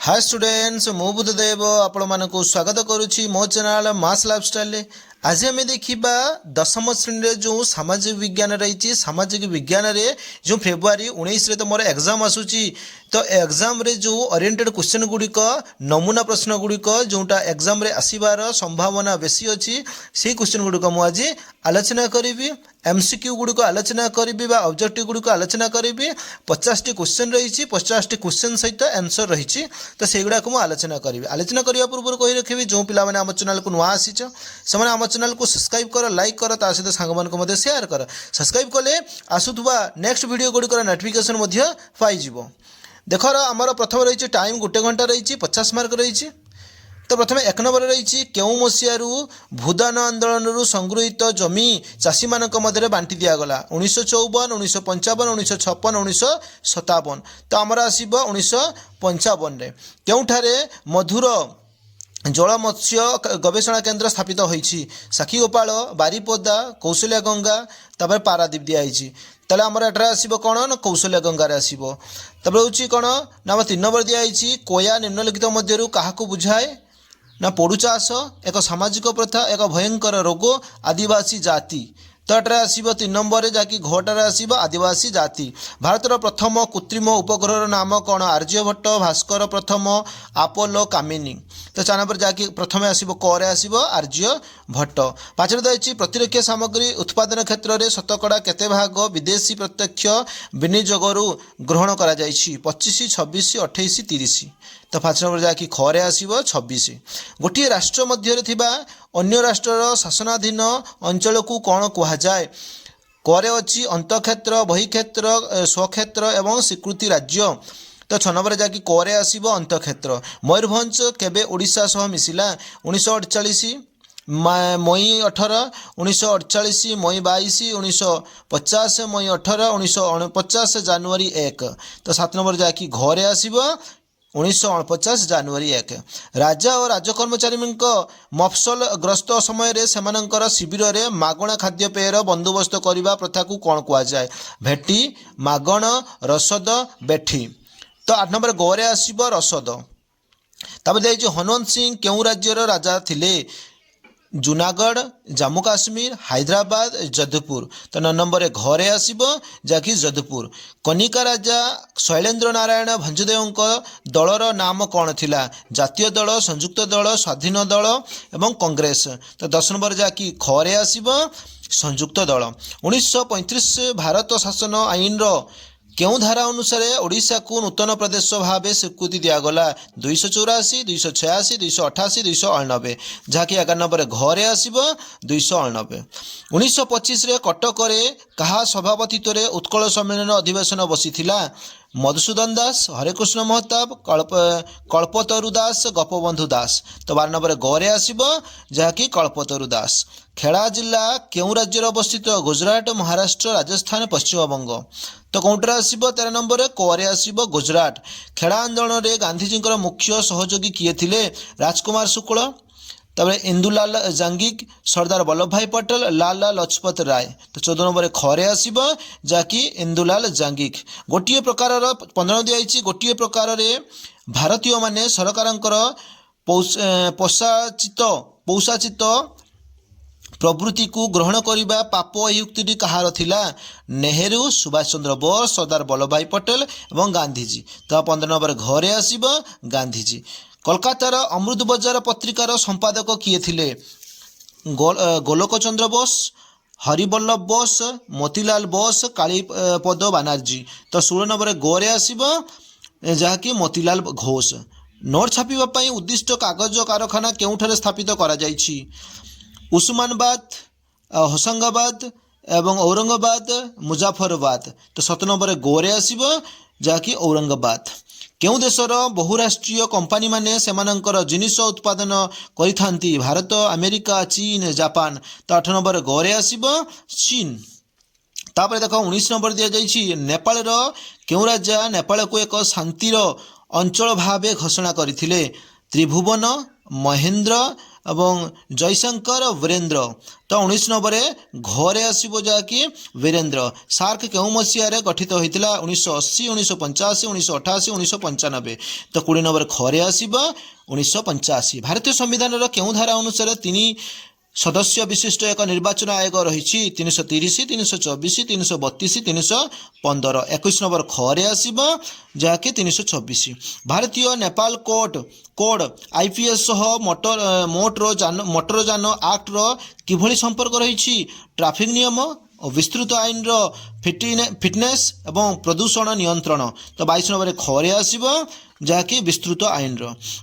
Hi students मु बुद्धदेव आपण मानक स्वागत करुच्ची मो चैनल मास लाइफस्टाइल। आज आम देखा दशम श्रेणी जो सामाजिक विज्ञान रही सामाजिक विज्ञान रे जो फेब्रुआरी 19 रे तो मोर एग्जाम आसूची तो एग्जाम रे जो ओरिएंटेड क्वेश्चन गुड़िक नमूना प्रश्न गुड़िक जोटा एग्जाम रे आसीबार संभावना बेसी अच्छी से क्वेश्चन गुड़िक मुझे आलोचना करी एमसीक्यू गुड़िक आलोचना करी ऑब्जेक्टिव गुड़िक आलोचना करी 50 टी क्वेश्चन रही 50 टी क्वेश्चन सहित आंसर रही तो से गुड़ाक मुझे आलोचना करी आलोचना करने पूर्व कही रखी जो पिला मैंने आम चैनल को नुआ आसीच से आम चैनल को सब्सक्राइब कर लाइक कर ता सहित सांग मान शेयर कर सब्सक्राइब कले आसुवा नेक्स्ट वीडियो गुड़िकर नोटिफिकेशन पाई देख आमर प्रथम रही टाइम 1 घंटा रही 50 मार्क रही तो प्रथम 1 नंबर रही केउ मसीहारू भूदान आंदोलन संगृहीत जमी चाषी मानक मध्य बांटी दिगला 1954 1955 1956 1957 तो आमर आसब 1955 केउठारे मधुर जल मत्स्य गवेषणा केन्द्र स्थापित होईछि साखीगोपाल बारीपदा कौशल्या गंगा तापर पारादीप दिखाई ताले आमर एठार आसब कौन ना कौशल्या गंगार आसब तापर हूँ कौन ना 3 नंबर दिखाई कोया निम्नलिखित मध्यरु काहाकू बुझाए ना पोड़ू चाष एक सामाजिक प्रथा एक भयंकर रोग आदिवासी जाति तो एटार आसब 3 नंबर जहाँकि घटार आसब आदिवासी जाति भारतर प्रथम कृत्रिम उपग्रहर नाम कौन आर्यभट्ट भास्कर प्रथम आपोलो कामिनी तो 4 नंबर जहाँकि प्रथम आसब करे आसब आर्यभट्ट 5 रही प्रतिरक्षा सामग्री उत्पादन क्षेत्र में शतकड़ा केते भाग विदेशी प्रत्यक्ष विनियोगरू ग्रहण करा 25 26 28 30 तो 5 नंबर जहाँकि खरे आसब 26 गोटे राष्ट्र मध्य अन्य राष्ट्र शासनाधीन अंचल को कौन कहुए करे अच्छी अंतक्षेत्र बहिक्षेत्र स्वक्षेत्र एवं स्वीकृति राज्य तो 6 नंबर जहाँकि करे आसब अंतक्षेत्र मयूरभंज केबे ओडिशा सह मिसिला 1948 मई 18 1948 मई 22 1950 मई 18 1949 जनवरी 1 तो 7 नंबर जहाँकि घरे आसब 1949 जनवरी 1 राजा और राजकर्मचारी मफसल ग्रस्त समय रे सेमानंकर शिविर रे मागणा खाद्यपेयर बंदोबस्त करने प्रथा को कौन कहुए भेटी मागण रसद बेठी तो 8 नंबर गोरे आसब रसद तापर हनुमंत सिंह केउ राज्यर राजा थिले जूनागढ़ जम्मू काश्मीर हैदराबाद जोधपुर तो 9 नंबर घरे आसब जहाँकि जोधपुर कनिका राजा शैलेन्द्र नारायण भंजदेव दलर नाम कौन थिला जातीय दल संयुक्त दल स्वाधीन दल एवं कांग्रेस तो 10 नंबर जहाँकि घरे आसब संयुक्त दल 1935 भारत शासन आईन केउ धारा अनुसार ओडिशा को नूतन प्रदेश भाव स्वीकृति दिगला 284 286 288 289 जहाँकि 11 नंबर घरे आसब 289 1925 कटक कहा सभापतित्व में उत्कल सम्मेलन अधिवेशन बसी मधुसूदन दास हरेकृष्ण महताब कल्पतरु दास गोपबंधु दास तो 12 नंबर घरे आसब जहाँकि कल्पतरु दास खेड़ा जिला केउ राज्य अवस्थित गुजरात महाराष्ट्र राजस्थान पश्चिमबंग तो कौटर आसब 13 नंबर करे आसब गुजरात खेड़ा आंदोलन में गांधीजी मुख्य सहयोगी किए थिले राजकुमार शुक्ल तबे इंदुलाल जांगिक सरदार वल्लभ भाई पटेल लाला लजपत राय तो 14 नंबर खरे आसब जहाँकि इंदुलाल जांगिक गोटे प्रकार 15 दिखाई गोटे प्रकार भारतीय माने सरकार पौषाचित प्रवृत्ति को ग्रहण करने पाप युक्ति कहार थिला नेहरू सुभाष चंद्र बोस सरदार वल्लभ भाई पटेल एवं गांधीजी तो 15 नंबर घरे आसब गांधीजी कोलकातार अमृत बजार पत्रिकार संपादक किए थिले गोलोक चंद्र बोस हरिवल्लभ बोस मोतीलाल बोस कालीपद बानार्जी तो 16 नंबर गोरे आसब जहाँकि मोतीलाल घोष नोट छापा उद्दिष्ट कागज कारखाना केउठारे स्थापित करा जाइछि उस्मानाबाद होशंगाबाद एवं औरंगाबाद मुजाफरबाद तो 17 नंबर गोरे आसब जहाँकि औरंगाबाद केउ देशर बहुराष्ट्रीय कंपानी माने सेमानंकर जिनिष उत्पादन करिथांती भारत अमेरिका चीन जापान तो 8 नंबर घरे आसब चीन तापर देख 19 नंबर दि जाइछि नेपाल केउ राजा नेपाल को एक शांतिर अंचल भावे घोषणा करथिले त्रिभुवन महेंद्र ଏବଂ ଜୟଶଙ୍କର ବୀରେନ୍ଦ୍ର। ତ 19 ନମ୍ବରରେ ଘରେ ଆସିବ ଯାହାକି ବୀରେନ୍ଦ୍ର। ସାର୍କ କେଉଁ ମସିହାରେ ଗଠିତ ହୋଇଥିଲା? 1980, 1985, 1988, 1995। ତ 20 ନମ୍ବର ଘରେ ଆସିବ 1985। ଭାରତୀୟ ସମ୍ବିଧାନର କେଉଁ ଧାରା ଅନୁସାରେ 3 ସଦସ୍ୟ ବିଶିଷ୍ଟ ଏକ ନିର୍ବାଚନ ଆୟୋଗ ରହିଛି? 330, 324, 332, 315। 21 ନମ୍ବର ଘରେ ଆସିବ ଯାହାକି 326। ଭାରତୀୟ ନେପାଳ କୋଡ୍ IPS ସହ ମୋଟର ଯାନ ଆକ୍ଟର କିଭଳି ସମ୍ପର୍କ ରହିଛି? ଟ୍ରାଫିକ ନିୟମ ଓ ବିସ୍ତୃତ ଆଇନର ଫିଟନେସ୍ ଏବଂ ପ୍ରଦୂଷଣ ନିୟନ୍ତ୍ରଣ। ତ 22 ନମ୍ବରରେ ଘରେ ଆସିବ ଯାହାକି ବିସ୍ତୃତ ଆଇନର।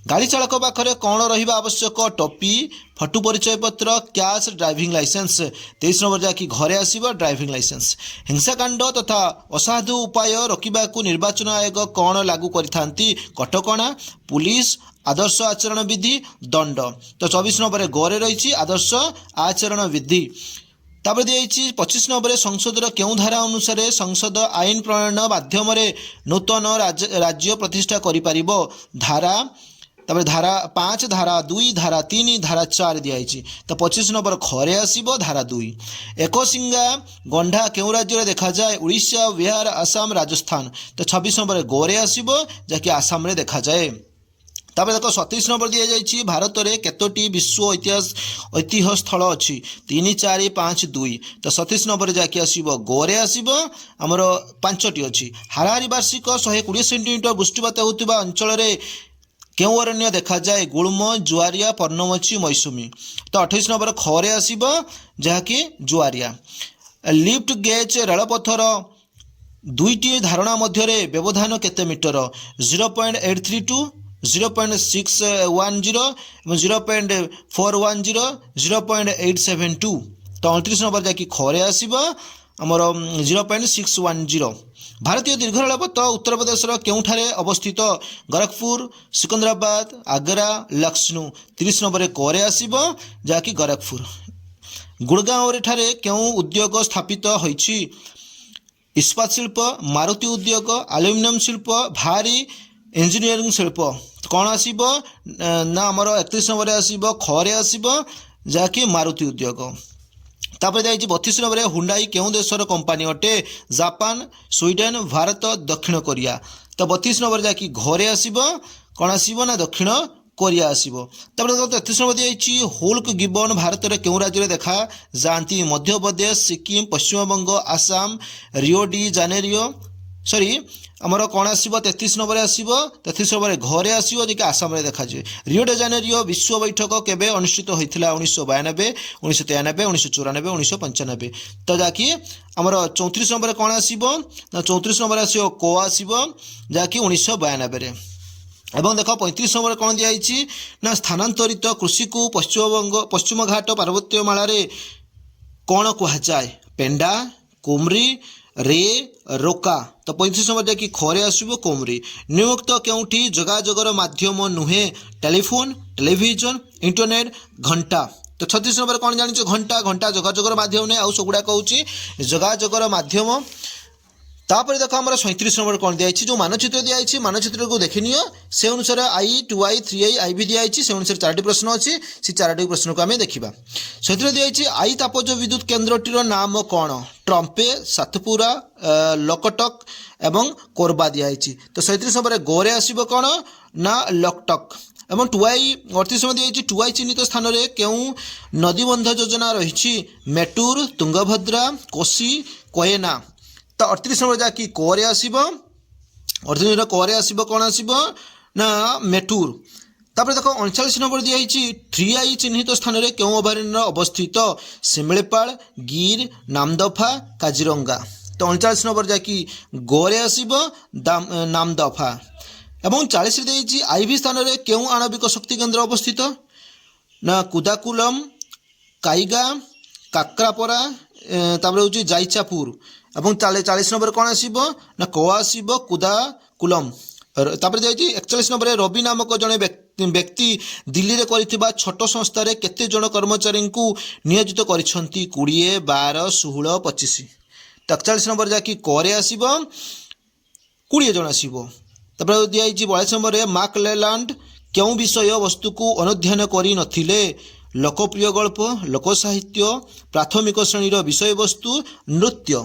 ଗାଡ଼ି ଚାଳକ ପାଖରେ କ'ଣ ରହିବା ଆବଶ୍ୟକ? ଟୋପି, ଫଟୋ ପରିଚୟ ପତ୍ର, କ୍ୟାସ୍, ଡ୍ରାଇଭିଂ ଲାଇସେନ୍ସ। 23 ନମ୍ବର ଯାହାକି ଘରେ ଆସିବ ଡ୍ରାଇଭିଂ ଲାଇସେନ୍ସ। ହିଂସାକାଣ୍ଡ ତଥା ଅସାଧୁ ଉପାୟ ରୋକିବାକୁ ନିର୍ବାଚନ ଆୟୋଗ କ'ଣ ଲାଗୁ କରିଥାନ୍ତି? କଟକଣା, ପୁଲିସ, ଆଦର୍ଶ ଆଚରଣ ବିଧି, ଦଣ୍ଡ। ତ 24 ନମ୍ବରରେ ଗରେ ରହିଛି ଆଦର୍ଶ ଆଚରଣ ବିଧି। ତାପରେ ଦିଆଯାଇଛି 25 ନମ୍ବରରେ ସଂସଦର କେଉଁ ଧାରା ଅନୁସାରେ ସଂସଦ ଆଇନ ପ୍ରଣୟନ ମାଧ୍ୟମରେ ନୂତନ ରାଜ୍ୟ ପ୍ରତିଷ୍ଠା କରିପାରିବ? ତାପରେ ଧାରା 5, ଧାରା 2, ଧାରା 3, ଧାରା 4 ଦିଆଯାଇଛି। ତ 25 ନମ୍ବର ଘରେ ଆସିବ ଧାରା 2। ଏକଶିଙ୍ଗା ଗଣ୍ଡା କେଉଁ ରାଜ୍ୟରେ ଦେଖାଯାଏ? ଓଡ଼ିଶା, ବିହାର, ଆସାମ, ରାଜସ୍ଥାନ। ତ 26 ନମ୍ବରରେ ଗରେ ଆସିବ ଯାହାକି ଆସାମରେ ଦେଖାଯାଏ। ତାପରେ ଦେଖ 27 ନମ୍ବର ଦିଆଯାଇଛି ଭାରତରେ କେତୋଟି ବିଶ୍ୱ ଐତିହ୍ୟ ସ୍ଥଳ ଅଛି? 3, 4, 5, 2। ତ 27 ନମ୍ବରରେ ଯାହାକି ଆସିବ ଗରେ ଆସିବ ଆମର 5ଟି ଅଛି। ହାରାହାରି ବାର୍ଷିକ 120 ସେଣ୍ଟିମିଟର ବୃଷ୍ଟିପାତ ହେଉଥିବା ଅଞ୍ଚଳରେ କେଉଁ ଅରଣ୍ୟ ଦେଖାଯାଏ? ଗୁଳ୍ମ, ଜୁଆରିଆ, ପର୍ଣ୍ଣମୋଚୀ, ମୌସୁମୀ। ତ 28 ନମ୍ବର ଘରେ ଆସିବ ଯାହାକି ଜୁଆରିଆ। ଲିଫ୍ଟ ଗେଜ୍ ରେଳପଥର ଦୁଇଟି ଧାରଣା ମଧ୍ୟରେ ବ୍ୟବଧାନ କେତେ ମିଟର? 0.832, 0.610 ଏବଂ 0.410, 0.872। ତ 29 ନମ୍ବର ଯାହାକି ଘରେ ଆସିବ ଆମର 0.610। ଭାରତୀୟ ଦୀର୍ଘ ରେଳପଥ ଉତ୍ତରପ୍ରଦେଶର କେଉଁଠାରେ ଅବସ୍ଥିତ? ଗୋରଖପୁର, ସିକନ୍ଦରାବାଦ, ଆଗ୍ରା, ଲକ୍ଷ୍ନୌ। 30 ନମ୍ବରରେ ଘରେ ଆସିବ ଯାହାକି ଗୋରଖପୁର। ଗୁଡ଼ଗାଁଓରେ ଠାରେ କେଉଁ ଉଦ୍ୟୋଗ ସ୍ଥାପିତ ହୋଇଛି? ଇସ୍ପାତ ଶିଳ୍ପ, ମାରୁତି ଉଦ୍ୟୋଗ, ଆଲୁମିନିୟମ ଶିଳ୍ପ, ଭାରୀ ଇଞ୍ଜିନିୟରିଂ ଶିଳ୍ପ। କ'ଣ ଆସିବ ନା ଆମର 31 ନମ୍ବରରେ ଆସିବ ଘରେ ଆସିବ ଯାହାକି ମାରୁତି ଉଦ୍ୟୋଗ। ତାପରେ ଦିଆଯାଇଛି 32 ନମ୍ବରରେ ହୁଣ୍ଡାଇ କେଉଁ ଦେଶର କମ୍ପାନୀ ଅଟେ? ଜାପାନ, ସ୍ୱିଡେନ, ଭାରତ, ଦକ୍ଷିଣ କୋରିଆ। ତ 32 ନମ୍ବର ଯାହାକି ଘରେ ଆସିବ କ'ଣ ଆସିବ ନା ଦକ୍ଷିଣ କୋରିଆ ଆସିବ। ତାପରେ 33 ନମ୍ବର ଦିଆଯାଇଛି ହୁଲ୍କ ଗିବନ ଭାରତରେ କେଉଁ ରାଜ୍ୟରେ ଦେଖାଯାଆନ୍ତି? ମଧ୍ୟପ୍ରଦେଶ, ସିକିମ, ପଶ୍ଚିମବଙ୍ଗ, ଆସାମ, ରିଓ ଡି ଜାନେରିଓ ଆମର କ'ଣ ଆସିବ 33 ନମ୍ବରରେ ଆସିବ 33 ନମ୍ବରରେ ଘରେ ଆସିବ ଯେ କି ଆସାମରେ ଦେଖାଯିବ। ରିଓ ଡି ଜାନେରିଓ ବିଶ୍ୱ ବୈଠକ କେବେ ଅନୁଷ୍ଠିତ ହୋଇଥିଲା? 1992, 1993, 1994, 1995। ତ ଯାହାକି ଆମର 34 ନମ୍ବରରେ କ'ଣ ଆସିବ ନା 34 ନମ୍ବରରେ ଆସିବ କୋ ଆସିବ ଯାହାକି 1992ରେ। ଏବଂ ଦେଖ 35 ନମ୍ବରରେ କ'ଣ ଦିଆଯାଇଛି ନା ସ୍ଥାନାନ୍ତରିତ କୃଷିକୁ ପଶ୍ଚିମଘାଟ ପାର୍ବତ୍ୟମାଳାରେ କ'ଣ କୁହାଯାଏ? ପେଣ୍ଡା, କୁମ୍ରି, ରେ, ରୋକା। ତ 35 ନମ୍ବର ଯାହାକି ଘରେ ଆସିବ କୁମ୍ରି। ନିମ୍ନୋକ୍ତ କେଉଁଠି ଯୋଗାଯୋଗର ମାଧ୍ୟମ ନୁହେଁ? ଟେଲିଫୋନ, ଟେଲିଭିଜନ, ଇଣ୍ଟରନେଟ, ଘଣ୍ଟା। ତ 36 ନମ୍ବର କ'ଣ ଜାଣିଛ? ଘଣ୍ଟା ଯୋଗାଯୋଗର ମାଧ୍ୟମ ନୁହେଁ, ଆଉ ସେଗୁଡ଼ାକ ହେଉଛି ଯୋଗାଯୋଗର ମାଧ୍ୟମ। ତାପରେ ଦେଖ ଆମର 37 ନମ୍ବର କ'ଣ ଦିଆଯାଇଛି? ଯେଉଁ ମାନଚିତ୍ର ଦିଆଯାଇଛି ମାନଚିତ୍ରକୁ ଦେଖିନିଅ, ସେ ଅନୁସାରେ I, 2I, 3I, IB ଦିଆଯାଇଛି। ସେ ଅନୁସାରେ 4ଟି ପ୍ରଶ୍ନ ଅଛି, ସେ 4ଟି ପ୍ରଶ୍ନକୁ ଆମେ ଦେଖିବା। ସେଥିରେ ଦିଆଯାଇଛି ଆଇ ତାପଜ ବିଦ୍ୟୁତ କେନ୍ଦ୍ରଟିର ନାମ କ'ଣ? ଟ୍ରମ୍ପେ, ସାତପୁରା, ଲୋକଟକ ଏବଂ କୋରବା ଦିଆଯାଇଛି। ତ 37 ନମ୍ବରରେ ଗୋରେ ଆସିବ କ'ଣ ନା ଲକଟକ। ଏବଂ 2I 38 ନମ୍ବର ଦିଆଯାଇଛି 2I ଚିହ୍ନିତ ସ୍ଥାନରେ କେଉଁ ନଦୀବନ୍ଧ ଯୋଜନା ରହିଛି? ମେଟୁର, ତୁଙ୍ଗଭଦ୍ରା, କୋସି, କୋୟେନା। ତ 38 ନମ୍ବର ଯାହାକି କୋରେ ଆସିବ 38 ନମ୍ବର କୋରେ ଆସିବ କ'ଣ ଆସିବ ନା ମେଟୁର। ତାପରେ ଦେଖ 39 ନମ୍ବର ଦିଆଯାଇଛି 3I ଚିହ୍ନିତ ସ୍ଥାନରେ କେଉଁ ଅଭୟାରଣ୍ୟ ଅବସ୍ଥିତ? ଶିମିଳିପାଳ, ଗିର୍, ନାମଦଫା, କାଜିରଙ୍ଗା। ତ 39 ନମ୍ବର ଯାହାକି ଗୋରେ ଆସିବ ନାମଦଫା। ଏବଂ 40ରେ ଦେଇଛି ଆଇଭି ସ୍ଥାନରେ କେଉଁ ଆଣବିକ ଶକ୍ତି କେନ୍ଦ୍ର ଅବସ୍ଥିତ? ନା କୁଦାକୁଲମ, କାଇଗା, କାକ୍ରାପରା, ତାପରେ ହେଉଛି ଜାଇଚାପୁର। ଏବଂ 40 ନମ୍ବରରେ କ'ଣ ଆସିବ ନା କୋଆ ଆସିବ କୁଦାକୁଲମ। ତାପରେ ଯାଇଛି 41 ନମ୍ବରରେ ରବି ନାମକ ଜଣେ ବ୍ୟକ୍ତି ଦିଲ୍ଲୀରେ କରିଥିବା ଛୋଟ ସଂସ୍ଥାରେ କେତେ ଜଣ କର୍ମଚାରୀଙ୍କୁ ନିୟୋଜିତ କରିଛନ୍ତି? 20, 12, 16, 25। ତ 41 ନମ୍ବର ଯାହାକି କୋରେ ଆସିବ 20 ଜଣ ଆସିବ। ତାପରେ ଦିଆଯାଇଛି 42 ନମ୍ବରରେ ମାର୍କ ଲେଲାଣ୍ଡ କେଉଁ ବିଷୟ ବସ୍ତୁକୁ ଅନୁଧ୍ୟାନ କରି ନଥିଲେ? ଲୋକପ୍ରିୟ ଗଳ୍ପ, ଲୋକସାହିତ୍ୟ, ପ୍ରାଥମିକ ଶ୍ରେଣୀର ବିଷୟବସ୍ତୁ, ନୃତ୍ୟ।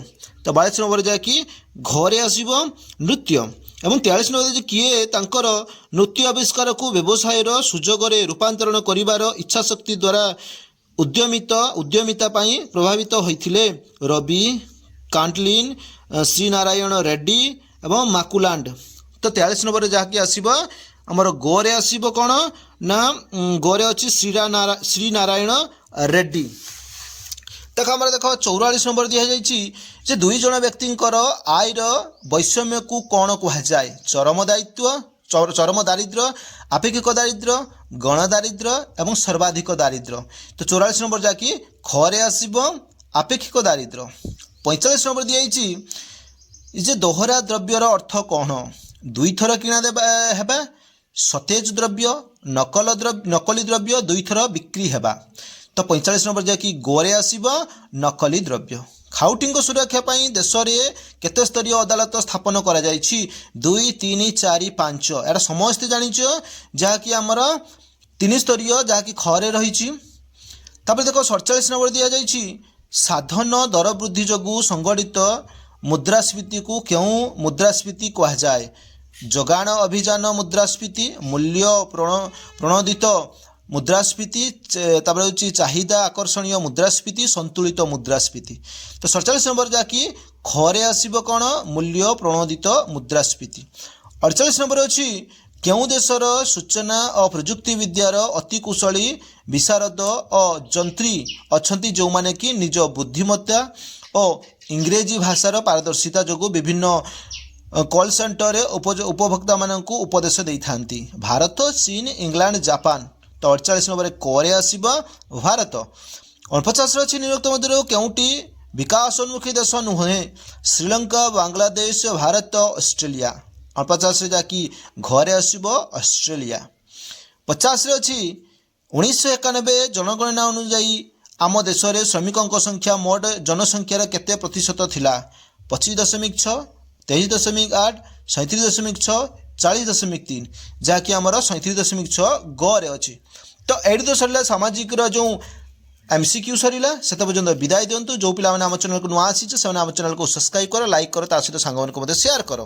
ତ 42 ନମ୍ବର ଯାହାକି ଘରେ ଆସିବ ନୃତ୍ୟ। ଏବଂ 43 ନମ୍ବର ଯେ କିଏ ତାଙ୍କର ନୃତ୍ୟ ଆବିଷ୍କାରକୁ ବ୍ୟବସାୟର ସୁଯୋଗରେ ରୂପାନ୍ତରଣ କରିବାର ଇଚ୍ଛାଶକ୍ତି ଦ୍ୱାରା ଉଦ୍ୟମିତା ପାଇଁ ପ୍ରଭାବିତ ହୋଇଥିଲେ? ରବି, କାଣ୍ଟଲିନ୍, ଶ୍ରୀନାରାୟଣ ରେଡ୍ଡି ଏବଂ ମାକୁଲାଣ୍ଡ। ତ 43 ନମ୍ବରରେ ଯାହାକି ଆସିବ ଆମର ଗୋରେ ଆସିବ କ'ଣ ନା ଗୋରେ ଅଛି ଶ୍ରୀନାରାୟଣ ରେଡ୍ଡି। ଦେଖ ଆମର ଦେଖ 44 ନମ୍ବର ଦିଆଯାଇଛି ଯେ ଦୁଇ ଜଣ ବ୍ୟକ୍ତିଙ୍କର ଆୟର ବୈଷମ୍ୟକୁ କ'ଣ କୁହାଯାଏ? ଚରମ ଦାରିଦ୍ର୍ୟ, ଆପେକ୍ଷିକ ଦାରିଦ୍ର୍ୟ, ଗଣ ଦାରିଦ୍ର୍ୟ ଏବଂ ସର୍ବାଧିକ ଦାରିଦ୍ର୍ୟ। ତ 44 ନମ୍ବର ଯାହାକି ଖରେ ଆସିବ ଆପେକ୍ଷିକ ଦାରିଦ୍ର୍ୟ। 45 ନମ୍ବର ଦିଆଯାଇଛି ଯେ ଦୋହରା ଦ୍ରବ୍ୟର ଅର୍ଥ କ'ଣ? ଦୁଇଥର କିଣା ହେବା, ସତେଜ ଦ୍ରବ୍ୟ, ନକଲି ଦ୍ରବ୍ୟ ଦୁଇଥର ବିକ୍ରି ହେବା। ତ 45 ନମ୍ବର ଯାହାକି ଗୋରେ ଆସିବ ନକଲି ଦ୍ରବ୍ୟ। ଖାଉଟିଙ୍କ ସୁରକ୍ଷା ପାଇଁ ଦେଶରେ କେତେ ସ୍ତରୀୟ ଅଦାଲତ ସ୍ଥାପନ କରାଯାଇଛି? 2, 3, 4, 5। ଏଇଟା ସମସ୍ତେ ଜାଣିଛ ଯାହାକି ଆମର 3 ସ୍ତରୀୟ ଯାହାକି ଖରେ ରହିଛି। ତାପରେ ଦେଖ 47 ନମ୍ବର ଦିଆଯାଇଛି ସାଧନ ଦର ବୃଦ୍ଧି ଯୋଗୁଁ ସଂଗଠିତ ମୁଦ୍ରାସ୍ଫୀତିକୁ କେଉଁ ମୁଦ୍ରାସ୍ଫୀତି କୁହାଯାଏ? ଯୋଗାଣ ଅଭିଯାନ ମୁଦ୍ରାସ୍ଫୀତି, ମୂଲ୍ୟ ପ୍ରଣୋଦିତ ମୁଦ୍ରାସ୍ଫୀତି, ତାପରେ ହେଉଛି ଚାହିଦା ଆକର୍ଷଣୀୟ ମୁଦ୍ରାସ୍ଫୀତି, ସନ୍ତୁଳିତ ମୁଦ୍ରାସ୍ଫୀତି। ତ 47 ନମ୍ବର ଯାହାକି ଖରେ ଆସିବ କ'ଣ? ମୂଲ୍ୟ ପ୍ରଣୋଦିତ ମୁଦ୍ରାସ୍ଫୀତି। 48 ନମ୍ବର ଅଛି କେଉଁ ଦେଶର ସୂଚନା ଓ ପ୍ରଯୁକ୍ତି ବିଦ୍ୟାର ଅତି କୁଶଳୀ ବିଶାରଦ ଓ ଯନ୍ତ୍ରୀ ଅଛନ୍ତି ଯେଉଁମାନେ କି ନିଜ ବୁଦ୍ଧିମତ୍ତା ଓ ଇଂରେଜୀ ଭାଷାର ପାରଦର୍ଶିତା ଯୋଗୁଁ ବିଭିନ୍ନ କଲ୍ ସେଣ୍ଟରରେ ଉପଭୋକ୍ତାମାନଙ୍କୁ ଉପଦେଶ ଦେଇଥାନ୍ତି? ଭାରତ, ଚୀନ, ଇଂଲଣ୍ଡ, ଜାପାନ। ତ 48 ନମ୍ବରରେ କରେ ଆସିବ ଭାରତ। 49 ଅଛି ନିମ୍ନୋକ୍ତ ମଧ୍ୟରୁ କେଉଁଟି ବିକାଶୋନ୍ମୁଖୀ ଦେଶ ନୁହେଁ? ଶ୍ରୀଲଙ୍କା, ବାଂଲାଦେଶ, ଭାରତ, ଅଷ୍ଟ୍ରେଲିଆ। 49ରେ ଯାହାକି ଘରେ ଆସିବ ଅଷ୍ଟ୍ରେଲିଆ। 50ରେ ଅଛି 1991 ଜନଗଣନା ଅନୁଯାୟୀ ଆମ ଦେଶରେ ଶ୍ରମିକଙ୍କ ସଂଖ୍ୟା ମୋଟ ଜନସଂଖ୍ୟାର କେତେ ପ୍ରତିଶତ ଥିଲା? 25.6, 23.8, 37.6, 40.3, ଯାହାକି ଆମର 37.6 ଗରେ ଅଛି। ତ ଏଇଠି ତ ସରିଲା ସାମାଜିକର ଯେଉଁ MCQ ସରିଲା। ସେତେ ପର୍ଯ୍ୟନ୍ତ ବିଦାୟ ଦିଅନ୍ତୁ। ଯେଉଁ ପିଲାମାନେ ଆମ ଚ୍ୟାନେଲକୁ ନୂଆ ଆସିছে ସେମାନେ ଆମ ଚ୍ୟାନେଲକୁ ସବସ୍କ୍ରାଇବ୍ କର, ଲାଇକ୍ କର, ତା ସହିତ ସାଙ୍ଗମାନଙ୍କୁ ମଧ୍ୟ ସେୟାର କର।